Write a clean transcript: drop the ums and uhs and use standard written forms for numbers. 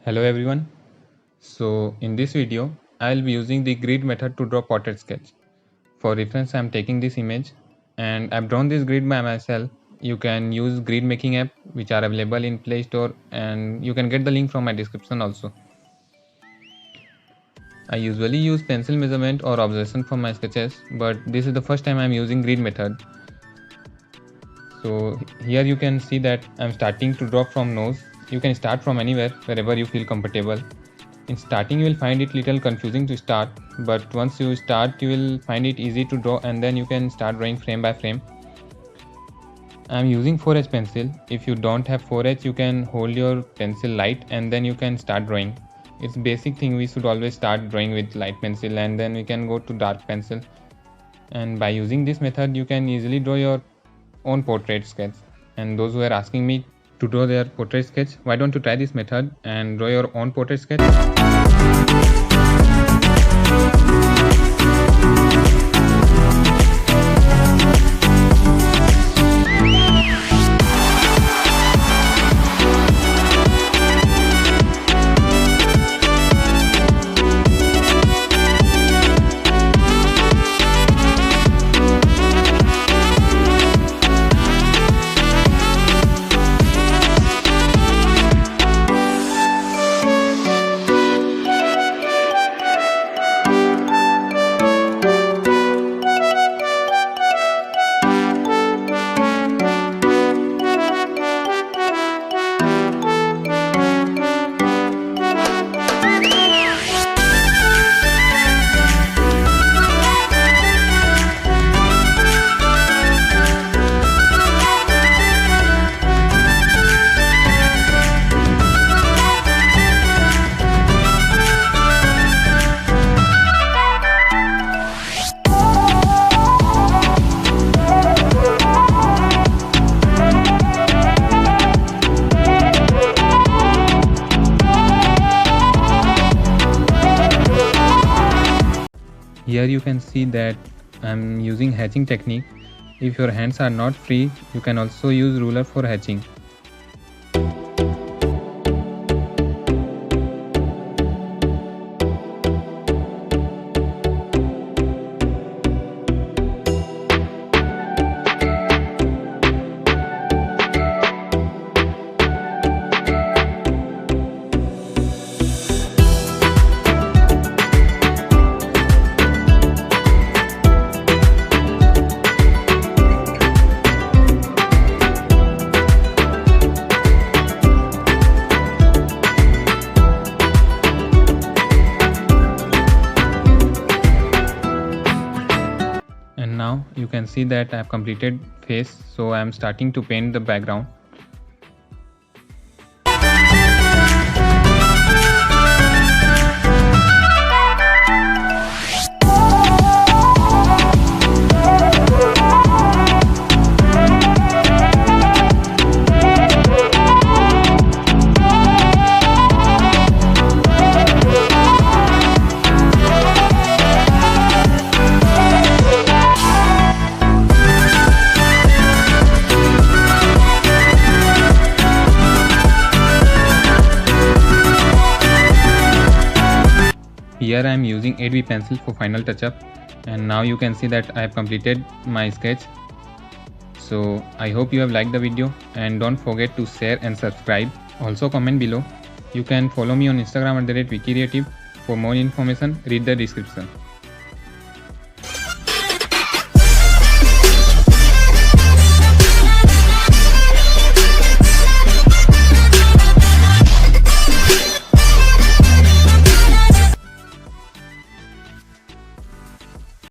Hello everyone. So in this video, I'll be using the grid method to draw portrait sketch. For reference, I'm taking this image and I've drawn this grid by myself. You can use grid making app which are available in Play Store, and you can get the link from my description also. I usually use pencil measurement or observation for my sketches, but this is the first time I'm using grid method. So here you can see that I'm starting to draw from nose. You can start from anywhere, wherever you feel comfortable. In starting you will find it little confusing to start, but once you start you will find it easy to draw, and then you can start drawing frame by frame. I am using 4H pencil. If you don't have 4H, you can hold your pencil light and then you can start drawing. It's basic thing, we should always start drawing with light pencil and then we can go to dark pencil. And by using this method you can easily draw your own portrait sketch. And those who are asking me to draw their portrait sketch, why don't you try this method and draw your own portrait sketch? Here you can see that I'm using hatching technique. If your hands are not free, you can also use ruler for hatching. And now you can see that I have completed face, so I am starting to paint the background. Here I am using 8B pencil for final touch-up, and now you can see that I have completed my sketch. So I hope you have liked the video, and don't forget to share and subscribe. Also comment below. You can follow me on Instagram @wikicreative. For more information, read the description.